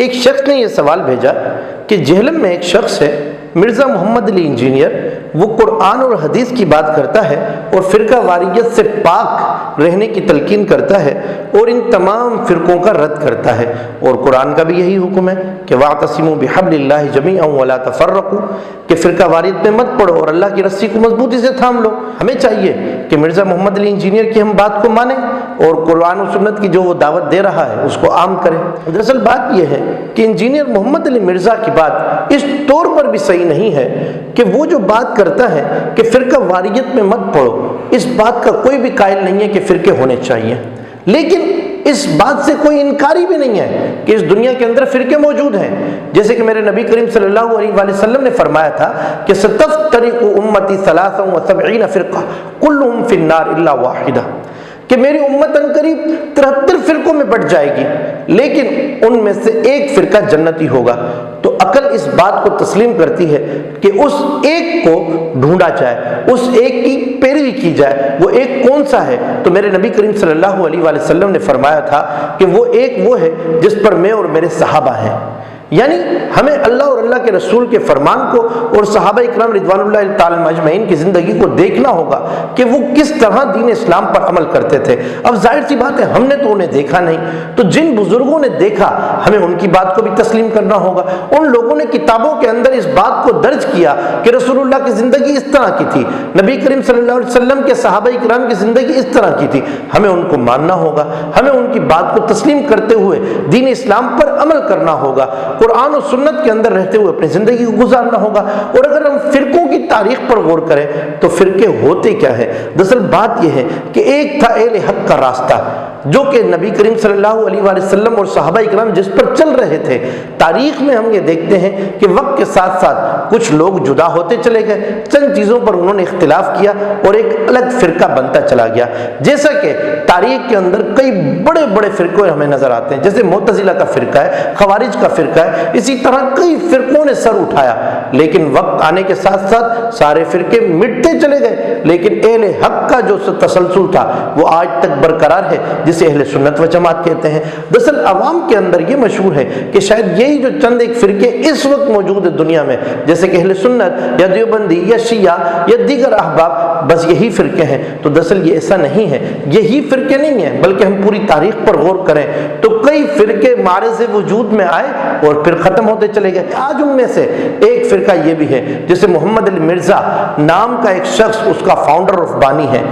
ایک شخص نے یہ سوال بھیجا کہ جہلم میں ایک شخص ہے مرزا محمد علی انجینئر، وہ قرآن اور حدیث کی بات کرتا ہے اور فرقہ واریت سے پاک رہنے کی تلقین کرتا ہے اور ان تمام فرقوں کا رد کرتا ہے، اور قرآن کا بھی یہی حکم ہے کہ واعتصموا بحبل اللہ جمیعا ولا تفرقوا، کہ فرقہ واریت میں مت پڑو اور اللہ کی رسی کو مضبوطی سے تھام لو۔ ہمیں چاہیے کہ مرزا محمد علی انجینئر کی ہم بات کو مانیں اور قرآن و سنت کی جو وہ دعوت دے رہا ہے اس کو عام کریں۔ دراصل بات یہ ہے کہ انجینئر محمد علی مرزا کی بات اس طور پر بھی صحیح نہیں ہے کہ وہ جو بات کرتا ہے کہ فرقہ واریت میں مت پڑو، اس بات کا کوئی بھی قائل نہیں ہے کہ فرقے ہونے چاہیے، لیکن اس بات سے کوئی انکاری بھی نہیں ہے کہ اس دنیا کے اندر فرقے موجود ہیں، جیسے کہ میرے نبی کریم صلی اللہ علیہ وآلہ وسلم نے فرمایا تھا کہ ستفترق امتی 73 فرقہ کلہم فی النار الا واحدہ، کہ میری امت عنقریب 73 فرقوں میں بٹ جائے گی لیکن ان میں سے ایک فرقہ جنتی ہوگا۔ تو عقل اس بات کو تسلیم کرتی ہے کہ اس ایک کو ڈھونڈا جائے، اس ایک کی پیروی کی جائے، وہ ایک کون سا ہے؟ تو میرے نبی کریم صلی اللہ علیہ وآلہ وسلم نے فرمایا تھا کہ وہ ایک وہ ہے جس پر میں اور میرے صحابہ ہیں۔ یعنی ہمیں اللہ اور اللہ کے رسول کے فرمان کو اور صحابہ اکرام رضوان اللہ تعالی اجمعین کی زندگی کو دیکھنا ہوگا کہ وہ کس طرح دین اسلام پر عمل کرتے تھے۔ اب ظاہر سی بات ہے ہم نے تو انہیں دیکھا نہیں، تو جن بزرگوں نے دیکھا ہمیں ان کی بات کو بھی تسلیم کرنا ہوگا۔ ان لوگوں نے کتابوں کے اندر اس بات کو درج کیا کہ رسول اللہ کی زندگی اس طرح کی تھی، نبی کریم صلی اللہ علیہ وسلم کے صحابہ اکرام کی زندگی اس طرح کی تھی، ہمیں ان کو ماننا ہوگا، ہمیں ان کی بات کو تسلیم کرتے ہوئے دین اسلام پر عمل کرنا ہوگا، قرآن و سنت کے اندر رہتے ہوئے اپنی زندگی کو گزارنا ہوگا۔ اور اگر ہم فرقوں کی تاریخ پر غور کریں تو فرقے ہوتے کیا ہے؟ دراصل بات یہ ہے کہ ایک تھا اہل حق کا راستہ جو کہ نبی کریم صلی اللہ علیہ وآلہ وسلم اور صحابہ اکرام جس پر چل رہے تھے۔ تاریخ میں ہم یہ دیکھتے ہیں کہ وقت کے ساتھ ساتھ کچھ لوگ جدا ہوتے چلے گئے، چند چیزوں پر انہوں نے اختلاف کیا اور ایک الگ فرقہ بنتا چلا گیا، جیسا کہ تاریخ کے اندر کئی بڑے بڑے فرقے ہمیں نظر آتے ہیں، جیسے معتزلہ کا فرقہ ہے، خوارج کا فرقہ ہے، اسی طرح کئی فرقوں نے سر اٹھایا، لیکن وقت آنے کے ساتھ ساتھ سارے فرقے مٹتے چلے گئے، لیکن اہل حق کا جو تسلسل تھا وہ آج تک برقرار ہے، جسے اہل سنت و جماعت کہتے ہیں۔ دراصل عوام کے اندر یہ مشہور ہے کہ شاید یہی جو چند ایک فرقے اس وقت موجود ہے دنیا میں، جیسے کہ اہل سنت یا دیوبندی یا شیعہ یا دیگر احباب، بس یہی فرقے ہیں۔ تو دراصل یہ ایسا نہیں ہے، یہی فرقے نہیں ہیں، بلکہ ہم پوری تاریخ پر غور کریں تو کئی فرقے معرض وجود میں آئے اور پھر ختم ہوتے چلے گئے۔ آج ان میں سے ایک فرقہ یہ بھی ہے جسے محمد علی مرزا نام کا ایک شخص اس کا فاؤنڈر اور بانی ہے۔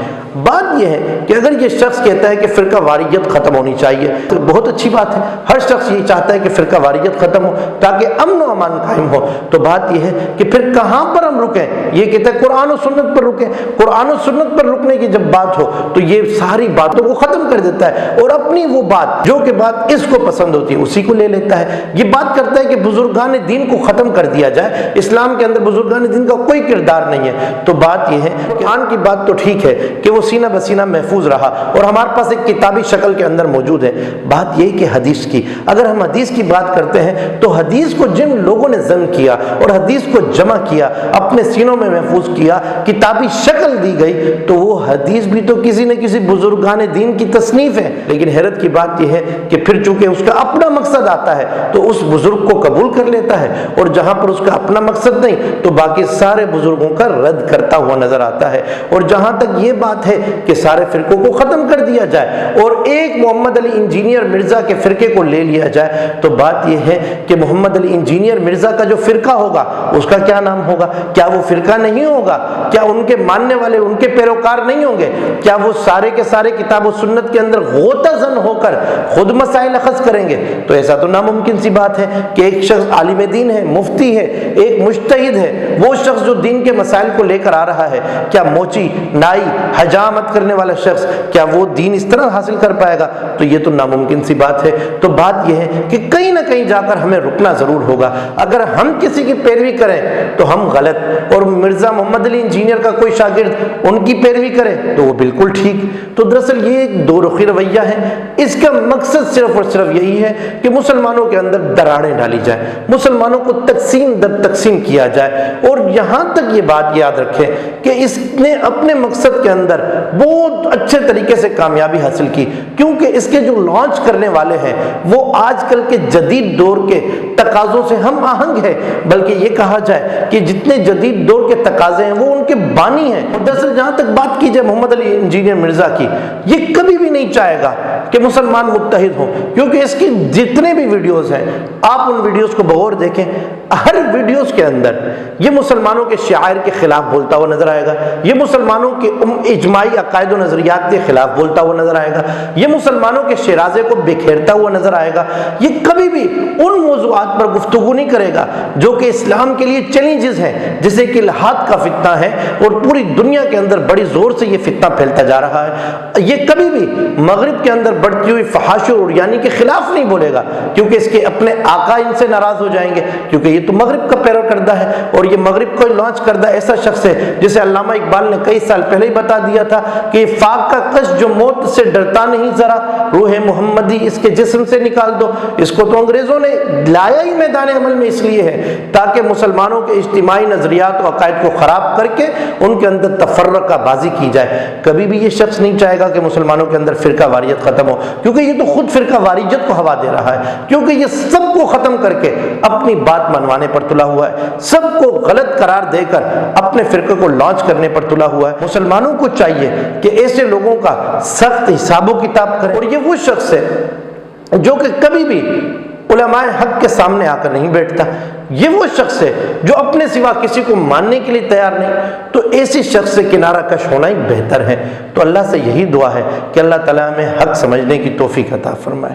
بات یہ ہے کہ اگر یہ شخص کہتا ہے کہ فرقہ واریت ختم ہونی چاہیے تو بہت اچھی بات ہے، ہر شخص یہ چاہتا ہے کہ فرقہ واریت ختم ہو تاکہ امن و امان قائم ہو۔ تو بات یہ ہے کہ پھر کہاں پر ہم رکیں؟ یہ کہتا ہے قرآن و سنت پر رکیں۔ قرآن و سنت پر رکنے کی جب بات ہو تو یہ ساری باتوں کو ختم کر دیتا ہے اور اپنی وہ بات جو کہ بات اس کو پسند ہوتی ہے اسی کو لے لیتا ہے۔ یہ بات کرتا ہے کہ بزرگان دین کو ختم کر دیا جائے، اسلام کے اندر بزرگان دین کا کوئی کردار نہیں ہے۔ تو بات یہ ہے کہ قرآن کی بات تو ٹھیک ہے کہ وہ سینہ بسینہ محفوظ رہا اور ہمارے پاس ایک کتابی شکل کے اندر موجود ہے، بات یہ کہ حدیث کی، اگر ہم حدیث کی بات کرتے ہیں تو حدیث کو جن لوگوں نے ضم کیا اور حدیث کو جمع کیا، اپنے سینوں میں محفوظ کیا، کتابی شکل دی گئی، تو وہ حدیث بھی تو کسی نہ کسی بزرگان دین کی تصنیف ہے۔ لیکن حیرت کی بات یہ ہے کہ پھر چونکہ اس کا اپنا مقصد آتا ہے تو اس بزرگ کو قبول کر لیتا ہے، اور جہاں پر اس کا اپنا مقصد نہیں تو باقی سارے بزرگوں کا رد کرتا ہوا نظر آتا ہے۔ اور جہاں تک یہ بات ہے کہ سارے فرقوں کو ختم کر دیا جائے اور ایک محمد علی انجینئر مرزا کے فرقے کو لے لیا جائے، تو بات یہ ہے کہ محمد علی انجینئر مرزا کا جو فرقہ ہوگا اس کا کیا نام ہوگا؟ کیا وہ فرقہ نہیں ہوگا؟ کیا ان کے ماننے والے ان کے پیروکار نہیں ہوں گے؟ کیا وہ سارے کے سارے کتاب و سنت کے اندر غوطہ زن ہو کر خود مسائل اخذ کریں گے؟ تو ایسا تو ناممکن سی بات ہے کہ ایک شخص عالم دین ہے، مفتی ہے، ایک مجتہد ہے، وہ شخص جو دین کے مسائل کو لے کر آ رہا ہے، کیا موچی نائی حجامت کرنے والا شخص کیا وہ دین اس طرح حاصل کر پائے گا؟ تو یہ تو ناممکن سی بات ہے۔ تو بات یہ ہے کہ کہیں نہ کہیں جا کر ہمیں رکنا ضرور ہوگا۔ اگر ہم کسی کی پیروی کریں تو ہم غلط، اور مرزا محمد علی انجینئر کا کوئی شاگرد ان کی پیروی کرے تو وہ بالکل ٹھیک۔ تو دراصل یہ ایک دو رخی رویہ ہے، اس کا مقصد صرف اور صرف یہی ہے کہ مسلمانوں کے اندر دراڑیں ڈالی جائیں، مسلمانوں کو تقسیم در تقسیم کیا جائے۔ اور یہاں تک یہ بات یاد رکھیں کہ اس نے اپنے مقصد کے اندر بہت اچھے طریقے سے کامیابی حاصل کی، کیونکہ اس کے جو لانچ کرنے والے ہیں وہ آج کل کے جدید دور کے تقاضوں سے ہم آہنگ ہے، بلکہ یہ کہا جائے کہ جتنے جدید دور کے تقاضے ہیں وہ ان کے بانی ہیں۔ دراصل جہاں تک بات کی جائے محمد علی انجینئر مرزا کی، یہ کبھی بھی نہیں چاہے گا کہ مسلمان متحد ہوں، کیونکہ اس کی جتنے بھی ویڈیوز ہیں آپ ان ویڈیوز کو بغور دیکھیں، ہر ویڈیوز کے اندر یہ مسلمانوں کے شعائر کے خلاف بولتا ہوا نظر آئے گا، یہ مسلمانوں کے اجماعی عقائد و نظریات کے خلاف بولتا ہوا نظر آئے گا، یہ مسلمانوں کے شیرازے کو بکھیرتا ہوا نظر آئے گا، یہ کبھی بھی ان موضوعات پر گفتگو نہیں کرے گا جو کہ اسلام کے لیے چیلنجز ہیں، جیسے کہ الحاد کا فتنہ ہے اور پوری دنیا کے اندر بڑی زور سے یہ فتنہ پھیلتا جا رہا ہے۔ یہ کبھی بھی مغرب کے اندر بڑھتی ہوئی فحاشی اور عریانی کے خلاف نہیں بولے گا، کیونکہ اس کے اپنے آقا ان سے ناراض ہو جائیں گے، کیونکہ یہ تو مغرب کا پیرو کردہ ہے اور یہ مغرب کو لانچ کردہ ایسا شخص ہے جسے علامہ اقبال نے کئی سال پہلے ہی بتا دیا تھا کہ فاق کا کش جو موت سے ڈرتا نہیں ذرا، روح محمدی اس کے جسم سے نکال دو۔ اس کو تو انگریزوں نے لایا ہی میدان عمل میں اس لیے ہے تاکہ مسلمانوں کے اجتماعی نظریات و عقائد کو خراب کر کے ان کے اندر تفرقہ بازی کی جائے۔ کبھی بھی یہ شخص نہیں چاہے گا کہ مسلمانوں کے اندر فرقہ واریت ختم ہو، کیونکہ یہ تو خود فرقہ واریت کو ہوا دے رہا ہے، کیونکہ یہ سب کو ختم کر کے اپنی بات منوانے پر تلا ہوا ہے، سب کو غلط قرار دے کر اپنے فرقے کو لانچ کرنے پر تلا ہوا ہے۔ مسلمانوں کو چاہیے کہ ایسے لوگوں کا سخت حساب و کتاب کریں، اور یہ وہ شخص ہے جو کہ کبھی بھی علماء حق کے سامنے آ کر نہیں بیٹھتا، یہ وہ شخص ہے جو اپنے سوا کسی کو ماننے کے لیے تیار نہیں، تو ایسی شخص سے کنارہ کش ہونا ہی بہتر ہے۔ تو اللہ سے یہی دعا ہے کہ اللہ تعالیٰ ہمیں حق سمجھنے کی توفیق عطا فرمائے۔